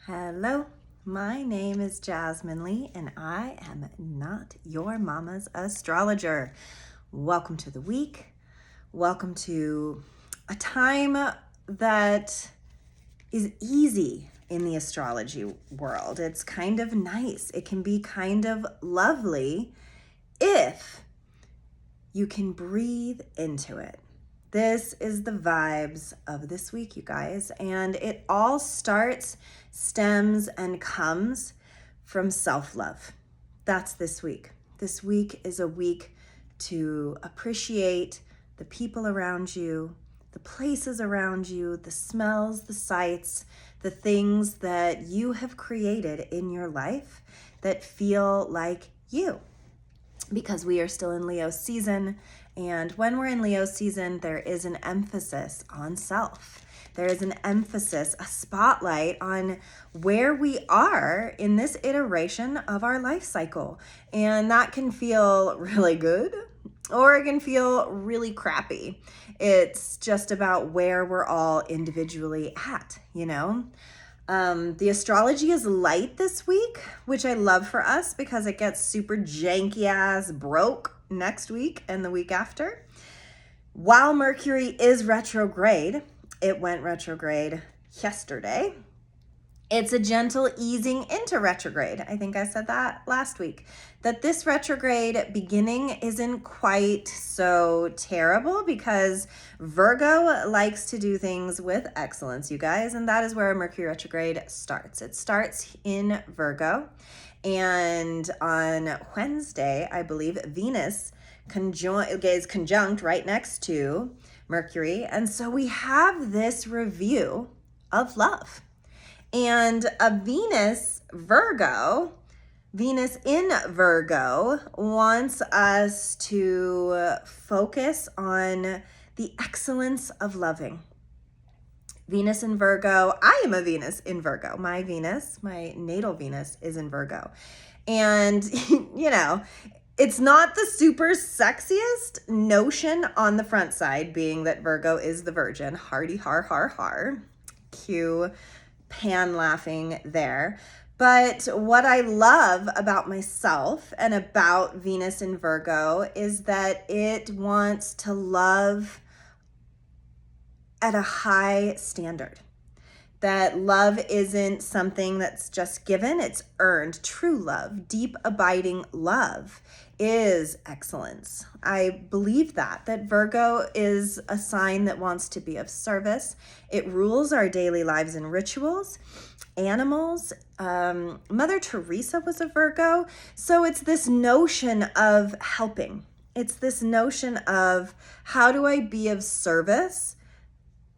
Hello, my name is Jasmine Lee, and I am not your mama's astrologer. Welcome to the week. Welcome to a time that is easy in the astrology world. It's kind of nice. It can be kind of lovely if you can breathe into it. This is the vibes of this week, you guys, and it all stems, and comes from self-love. That's this week. This week is a week to appreciate the people around you, the places around you, the smells, the sights, the things that you have created in your life that feel like you. Because we are still in Leo season, and when we're in Leo season, there is an emphasis on self. There is an emphasis, a spotlight on where we are in this iteration of our life cycle. And that can feel really good, or it can feel really crappy. It's just about where we're all individually at, you know? The astrology is light this week, which I love for us because it gets super janky ass broke next week and the week after. While Mercury is retrograde, it went retrograde yesterday. It's a gentle easing into retrograde. I think I said that last week, that this retrograde beginning isn't quite so terrible because Virgo likes to do things with excellence, you guys, and that is where Mercury retrograde starts. It starts in Virgo, and on Wednesday, I believe, Venus is conjunct right next to Mercury, and so we have this review of love. And a Venus in Virgo wants us to focus on the excellence of loving. Venus in Virgo, I am a Venus in Virgo. My natal Venus is in Virgo. And, you know, it's not the super sexiest notion on the front side, being that Virgo is the virgin. Hardy har har har. Cue Pan laughing there. But what I love about myself and about Venus in Virgo is that it wants to love at a high standard. That love isn't something that's just given, it's earned. True love, deep abiding love is excellence. I believe that Virgo is a sign that wants to be of service. It rules our daily lives and rituals, animals. Mother Teresa was a Virgo. So it's this notion of helping. It's this notion of how do I be of service,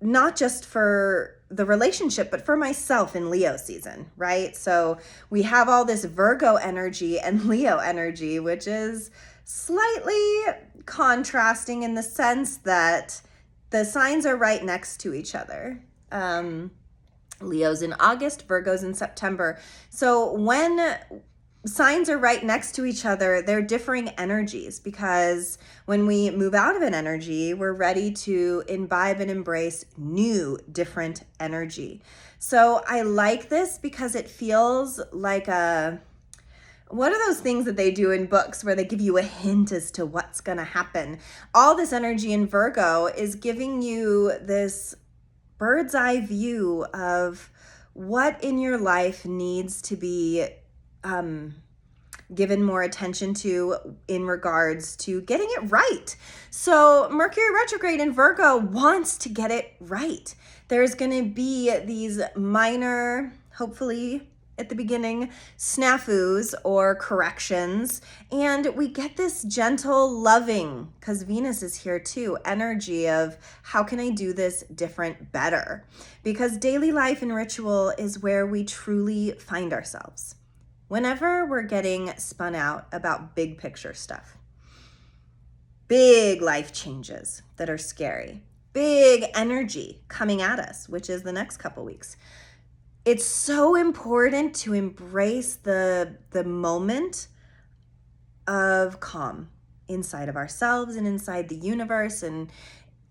not just for the relationship, but for myself in Leo season, right? So we have all this Virgo energy and Leo energy, which is slightly contrasting in the sense that the signs are right next to each other. Leo's in August, Virgo's in September. So when signs are right next to each other, they're differing energies, because when we move out of an energy, we're ready to imbibe and embrace new, different energy. So I like this because it feels like what are those things that they do in books where they give you a hint as to what's going to happen? All this energy in Virgo is giving you this bird's eye view of what in your life needs to be given more attention to in regards to getting it right. So Mercury retrograde in Virgo wants to get it right. There's going to be these minor, hopefully at the beginning, snafus or corrections, and we get this gentle, loving, because Venus is here too, energy of how can I do this different, better? Because daily life and ritual is where we truly find ourselves. Whenever we're getting spun out about big picture stuff, big life changes that are scary, big energy coming at us, which is the next couple weeks, it's so important to embrace the moment of calm inside of ourselves and inside the universe. And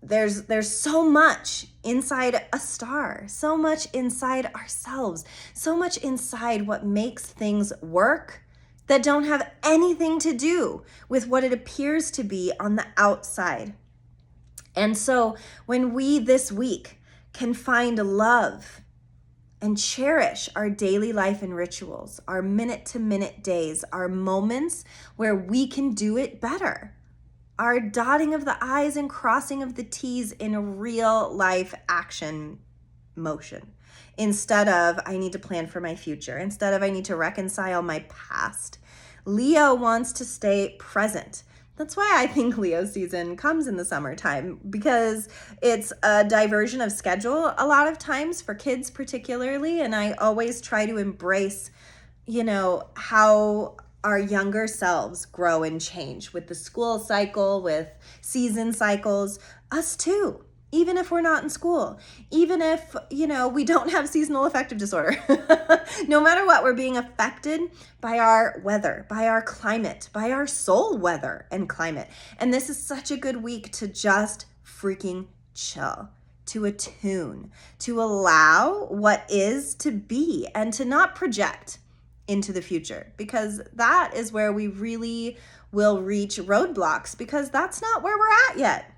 there's so much inside a star, so much inside ourselves, so much inside what makes things work that don't have anything to do with what it appears to be on the outside. And so when we this week can find love and cherish our daily life and rituals, our minute-to-minute days, our moments where we can do it better, our dotting of the I's and crossing of the T's in real life action motion, instead of I need to plan for my future, instead of I need to reconcile my past. Leo wants to stay present. That's why I think Leo season comes in the summertime, because it's a diversion of schedule a lot of times for kids particularly. And I always try to embrace, how our younger selves grow and change with the school cycle, with season cycles, us too. Even if we're not in school, even if, we don't have seasonal affective disorder, no matter what, we're being affected by our weather, by our climate, by our soul weather and climate. And this is such a good week to just freaking chill, to attune, to allow what is to be and to not project into the future, because that is where we really will reach roadblocks, because that's not where we're at yet.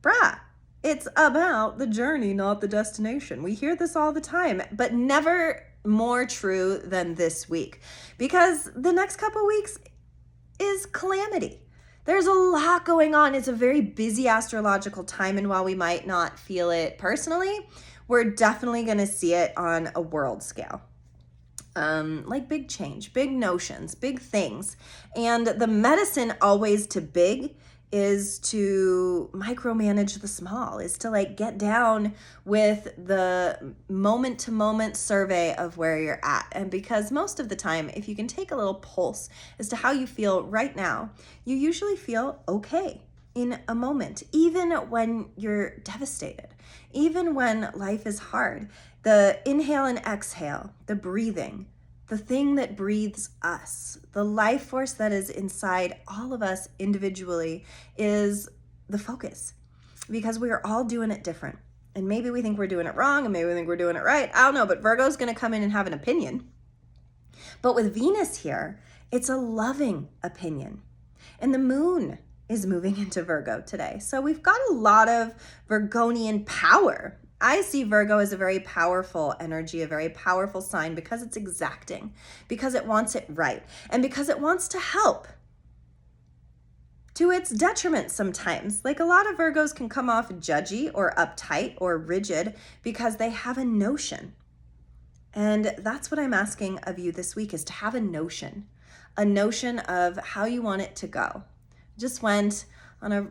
Bruh. It's about the journey, not the destination. We hear this all the time, but never more true than this week, because the next couple weeks is calamity. There's a lot going on. It's a very busy astrological time, and while we might not feel it personally, we're definitely going to see it on a world scale. Like big change, big notions, big things. And the medicine always to big is to micromanage the small, is to get down with the moment to moment survey of where you're at. And because most of the time, if you can take a little pulse as to how you feel right now, you usually feel okay in a moment, even when you're devastated, even when life is hard. The inhale and exhale, the breathing, the thing that breathes us, the life force that is inside all of us individually, is the focus, because we are all doing it different. And maybe we think we're doing it wrong, and maybe we think we're doing it right. I don't know, but Virgo's going to come in and have an opinion. But with Venus here, it's a loving opinion. And the moon is moving into Virgo today. So we've got a lot of Virgonian power. I see Virgo as a very powerful energy, a very powerful sign, because it's exacting, because it wants it right, and because it wants to help to its detriment sometimes. Like, a lot of Virgos can come off judgy or uptight or rigid because they have a notion. And that's what I'm asking of you this week, is to have a notion of how you want it to go. Just went on a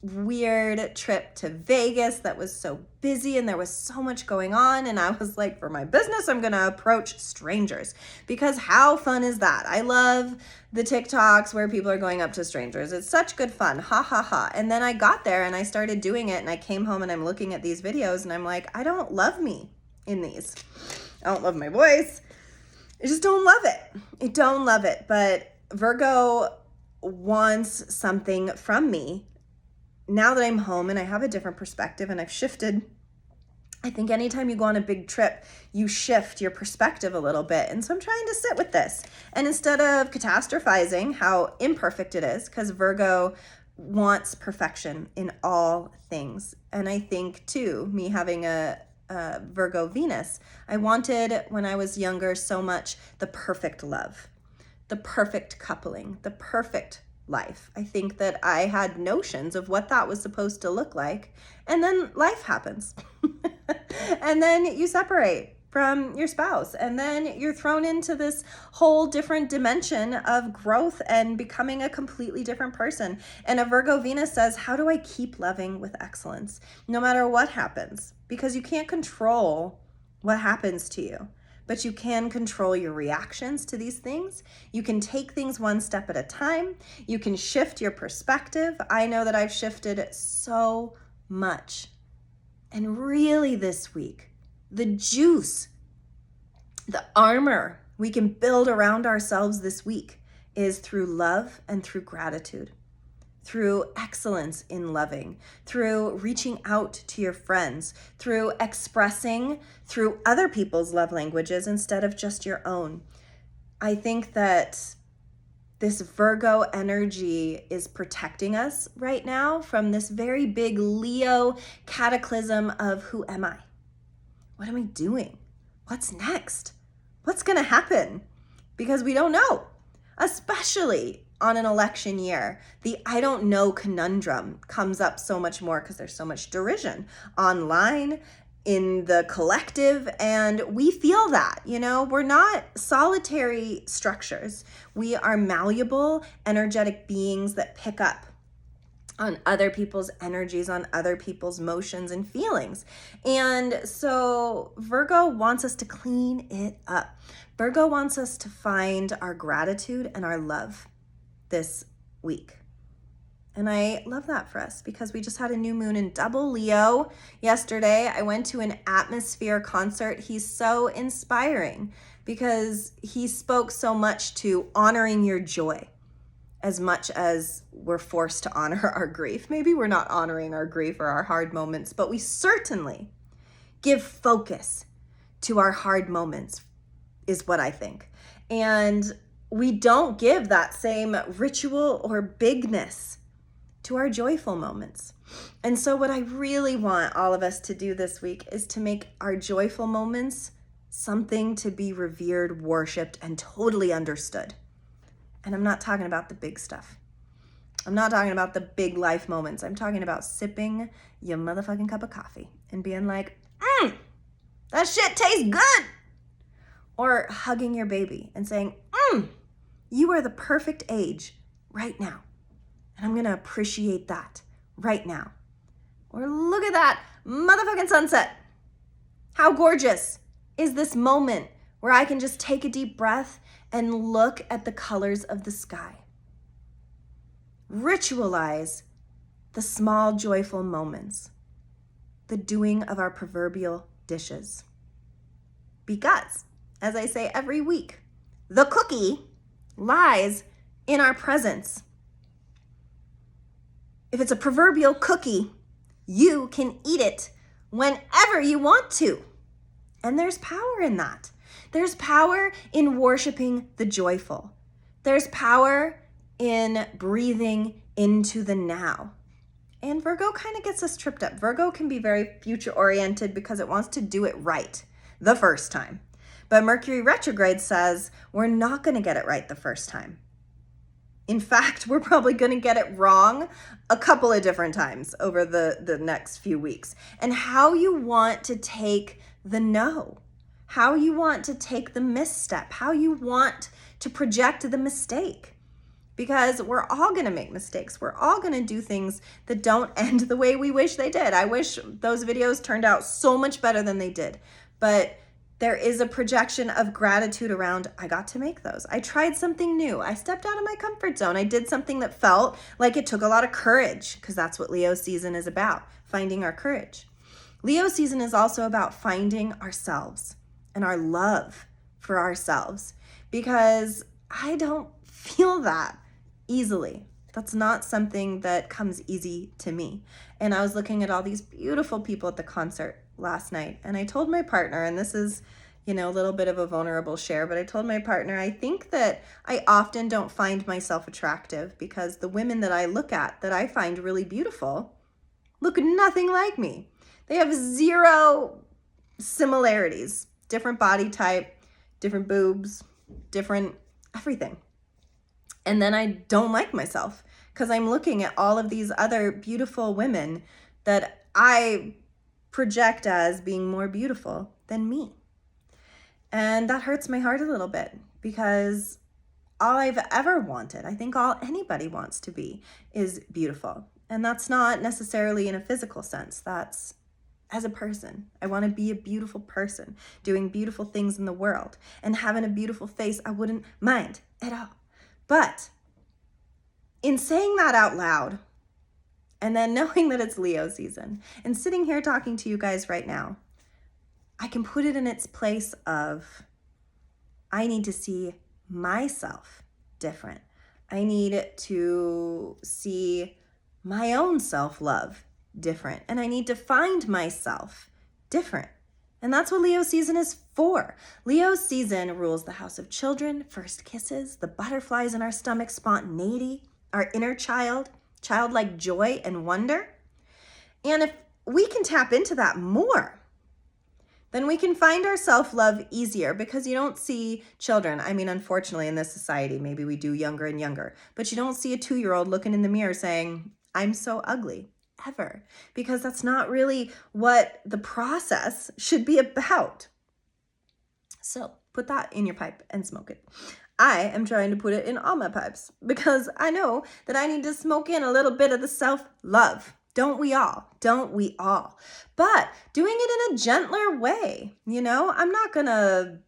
weird trip to Vegas that was so busy, and there was so much going on, and I was like, for my business, I'm gonna approach strangers, because how fun is that? I love the TikToks where people are going up to strangers. It's such good fun, ha ha ha. And then I got there and I started doing it, and I came home and I'm looking at these videos and I'm like, I don't love me in these. I don't love my voice. I just don't love it. I don't love it. But Virgo wants something from me. Now that I'm home and I have a different perspective and I've shifted, I think anytime you go on a big trip, you shift your perspective a little bit. And so I'm trying to sit with this. And instead of catastrophizing how imperfect it is, because Virgo wants perfection in all things. And I think too, me having a Virgo Venus, I wanted, when I was younger, so much the perfect love, the perfect coupling, the perfect life. I think that I had notions of what that was supposed to look like, and then life happens. And then you separate from your spouse, and then you're thrown into this whole different dimension of growth and becoming a completely different person. And a Virgo Venus says, how do I keep loving with excellence no matter what happens? Because you can't control what happens to you, but you can control your reactions to these things. You can take things one step at a time. You can shift your perspective. I know that I've shifted so much. And really this week, the juice, the armor we can build around ourselves this week is through love and through gratitude, through excellence in loving, through reaching out to your friends, through expressing through other people's love languages instead of just your own. I think that this Virgo energy is protecting us right now from this very big Leo cataclysm of who am I? What am I doing? What's next? What's going to happen? Because we don't know, especially on an election year. The I don't know conundrum comes up so much more because there's so much derision online, in the collective, and we feel that, we're not solitary structures. We are malleable, energetic beings that pick up on other people's energies, on other people's motions and feelings. And so Virgo wants us to clean it up. Virgo wants us to find our gratitude and our love this week. And I love that for us because we just had a new moon in double Leo yesterday. I went to an Atmosphere concert. He's so inspiring because he spoke so much to honoring your joy as much as we're forced to honor our grief. Maybe we're not honoring our grief or our hard moments, but we certainly give focus to our hard moments, is what I think. And we don't give that same ritual or bigness to our joyful moments. And so what I really want all of us to do this week is to make our joyful moments something to be revered, worshiped, and totally understood. And I'm not talking about the big stuff. I'm not talking about the big life moments. I'm talking about sipping your motherfucking cup of coffee and being like, that shit tastes good. Or hugging your baby and saying, you are the perfect age right now. And I'm going to appreciate that right now. Or look at that motherfucking sunset. How gorgeous is this moment where I can just take a deep breath and look at the colors of the sky. Ritualize the small joyful moments, the doing of our proverbial dishes. Because, as I say every week, the cookie lies in our presence. If it's a proverbial cookie, you can eat it whenever you want to. And there's power in that. There's power in worshiping the joyful. There's power in breathing into the now. And Virgo kind of gets us tripped up. Virgo can be very future oriented because it wants to do it right the first time. But Mercury retrograde says we're not going to get it right the first time. In fact, we're probably going to get it wrong a couple of different times over the next few weeks. And how you want to take the no, how you want to take the misstep, how you want to project the mistake. Because we're all going to make mistakes. We're all going to do things that don't end the way we wish they did. I wish those videos turned out so much better than they did. But there is a projection of gratitude around, I got to make those. I tried something new. I stepped out of my comfort zone. I did something that felt like it took a lot of courage, because that's what Leo season is about, finding our courage. Leo season is also about finding ourselves and our love for ourselves, because I don't feel that easily. That's not something that comes easy to me. And I was looking at all these beautiful people at the concert last night, and I told my partner, and this is, a little bit of a vulnerable share, but I told my partner, I think that I often don't find myself attractive because the women that I look at that I find really beautiful look nothing like me. They have zero similarities, different body type, different boobs, different everything. And then I don't like myself because I'm looking at all of these other beautiful women that I project as being more beautiful than me. And that hurts my heart a little bit, because all I've ever wanted, I think all anybody wants to be, is beautiful. And that's not necessarily in a physical sense. That's as a person. I want to be a beautiful person, doing beautiful things in the world, and having a beautiful face I wouldn't mind at all. But in saying that out loud, and then knowing that it's Leo season, and sitting here talking to you guys right now, I can put it in its place of, I need to see myself different. I need to see my own self-love different. And I need to find myself different. And that's what Leo season is for. Leo season rules the house of children, first kisses, the butterflies in our stomach, spontaneity, our inner child, childlike joy and wonder. And if we can tap into that more, then we can find our self-love easier, because you don't see children. I mean, unfortunately, in this society, maybe we do younger and younger, but you don't see a 2-year-old looking in the mirror saying, I'm so ugly, ever, because that's not really what the process should be about. So put that in your pipe and smoke it. I am trying to put it in all my pipes, because I know that I need to smoke in a little bit of the self-love. Don't we all? Don't we all? But doing it in a gentler way. I'm not going to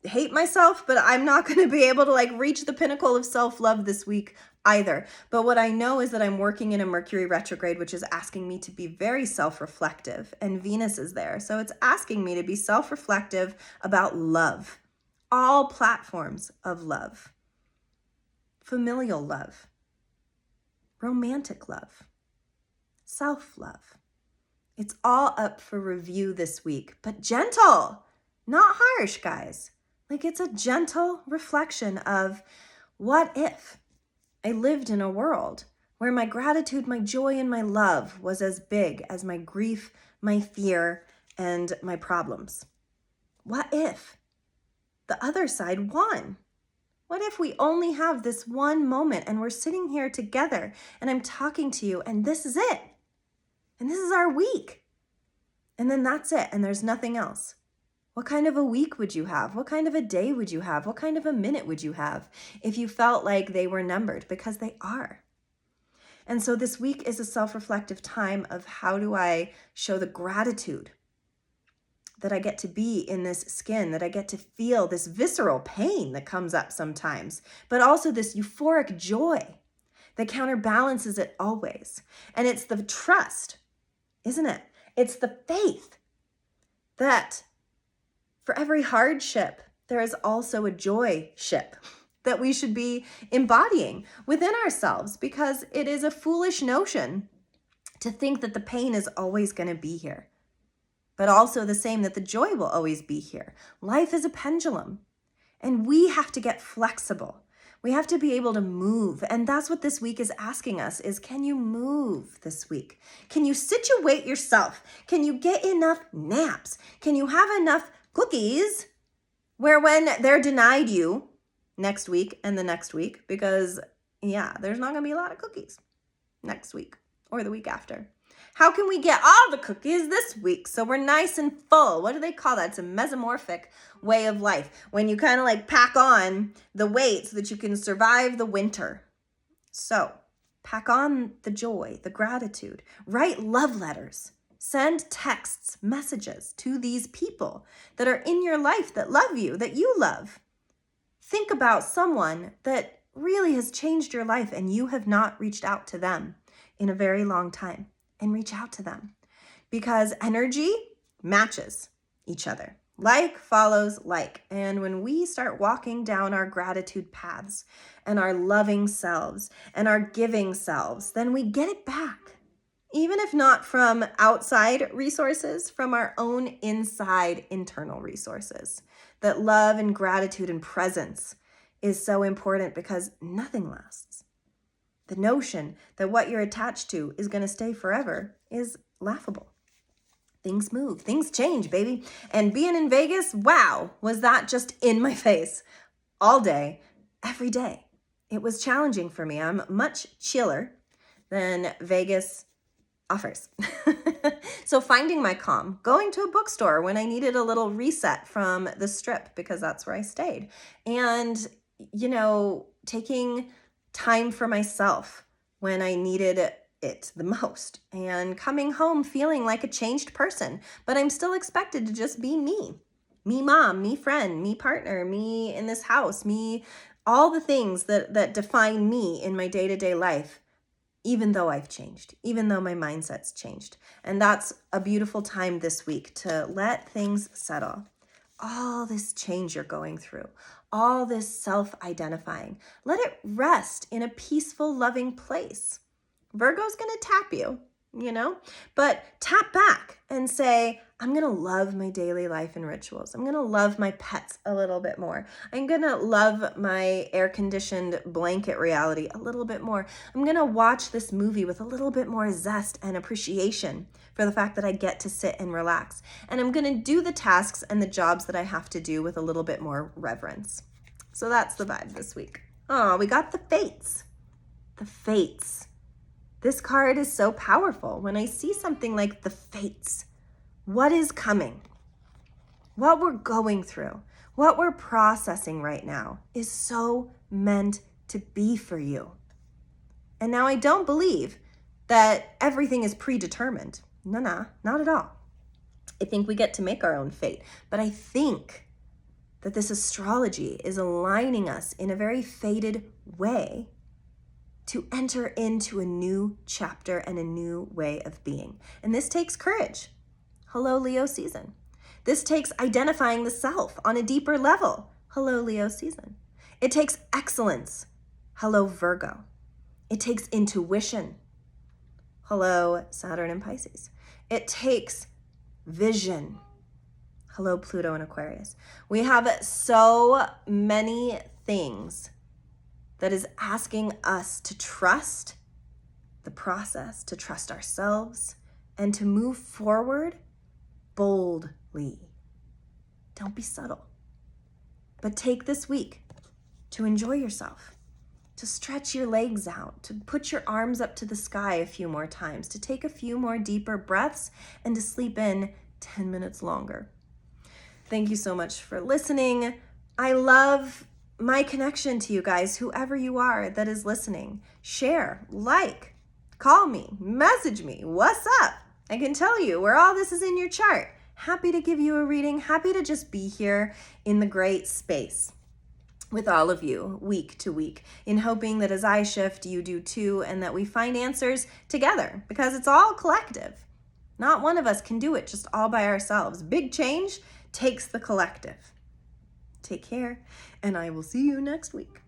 hate myself, but I'm not going to be able to reach the pinnacle of self-love this week either. But what I know is that I'm working in a Mercury retrograde, which is asking me to be very self-reflective, and Venus is there. So it's asking me to be self-reflective about love, all platforms of love, familial love, romantic love, self-love. It's all up for review this week, but gentle, not harsh, guys. It's a gentle reflection of, what if I lived in a world where my gratitude, my joy, and my love was as big as my grief, my fear, and my problems? What if the other side won? What if we only have this one moment and we're sitting here together and I'm talking to you and this is it? And this is our week. And then that's it. And there's nothing else. What kind of a week would you have? What kind of a day would you have? What kind of a minute would you have if you felt like they were numbered? Because they are. And so this week is a self-reflective time of, how do I show the gratitude that I get to be in this skin, that I get to feel this visceral pain that comes up sometimes, but also this euphoric joy that counterbalances it always. And it's the trust, isn't it? It's the faith that for every hardship, there is also a joy ship that we should be embodying within ourselves, because it is a foolish notion to think that the pain is always going to be here, but also the same that the joy will always be here. Life is a pendulum, and we have to get flexible. We have to be able to move. And that's what this week is asking us is, can you move this week? Can you situate yourself? Can you get enough naps? Can you have enough cookies where when they're denied you next week and the next week, because there's not going to be a lot of cookies next week or the week after. How can we get all the cookies this week so we're nice and full? What do they call that? It's a mesomorphic way of life. When you kind of pack on the weight so that you can survive the winter. So pack on the joy, the gratitude, write love letters, send texts, messages to these people that are in your life that love you, that you love. Think about someone that really has changed your life and you have not reached out to them in a very long time. And reach out to them, because energy matches each other. Like follows like. And when we start walking down our gratitude paths and our loving selves and our giving selves, then we get it back. Even if not from outside resources, from our own inside internal resources. That love and gratitude and presence is so important, because nothing lasts. The notion that what you're attached to is going to stay forever is laughable. Things move, things change, baby. And being in Vegas, wow, was that just in my face all day, every day. It was challenging for me. I'm much chiller than Vegas offers. So finding my calm, going to a bookstore when I needed a little reset from the Strip, because that's where I stayed. And, taking time for myself when I needed it the most, and coming home feeling like a changed person, but I'm still expected to just be me mom, me friend, me partner, me in this house, me, all the things that define me in my day-to-day life, even though I've changed, even though my mindset's changed. And that's a beautiful time this week to let things settle, all this change you're going through, all this self-identifying. Let it rest in a peaceful, loving place. Virgo's going to tap you, but tap back and say, I'm going to love my daily life and rituals. I'm going to love my pets a little bit more. I'm going to love my air-conditioned blanket reality a little bit more. I'm going to watch this movie with a little bit more zest and appreciation for the fact that I get to sit and relax. And I'm going to do the tasks and the jobs that I have to do with a little bit more reverence. So that's the vibe this week. Oh, we got the fates. The fates. This card is so powerful. When I see something like the fates, what is coming, what we're going through, what we're processing right now is so meant to be for you. And now I don't believe that everything is predetermined. No, not at all. I think we get to make our own fate. But I think that this astrology is aligning us in a very fated way to enter into a new chapter and a new way of being. And this takes courage. Hello, Leo season. This takes identifying the self on a deeper level. Hello, Leo season. It takes excellence. Hello, Virgo. It takes intuition. Hello, Saturn and Pisces. It takes vision. Hello, Pluto and Aquarius. We have so many things that is asking us to trust the process, to trust ourselves, and to move forward boldly. Don't be subtle, but take this week to enjoy yourself, to stretch your legs out, to put your arms up to the sky a few more times, to take a few more deeper breaths, and to sleep in 10 minutes longer. Thank you so much for listening. I love my connection to you guys, whoever you are that is listening. Share, like, call me, message me. What's up? I can tell you where all this is in your chart. Happy to give you a reading. Happy to just be here in the great space with all of you week to week, in hoping that as I shift, you do too, and that we find answers together, because it's all collective. Not one of us can do it just all by ourselves. Big change takes the collective. Take care, and I will see you next week.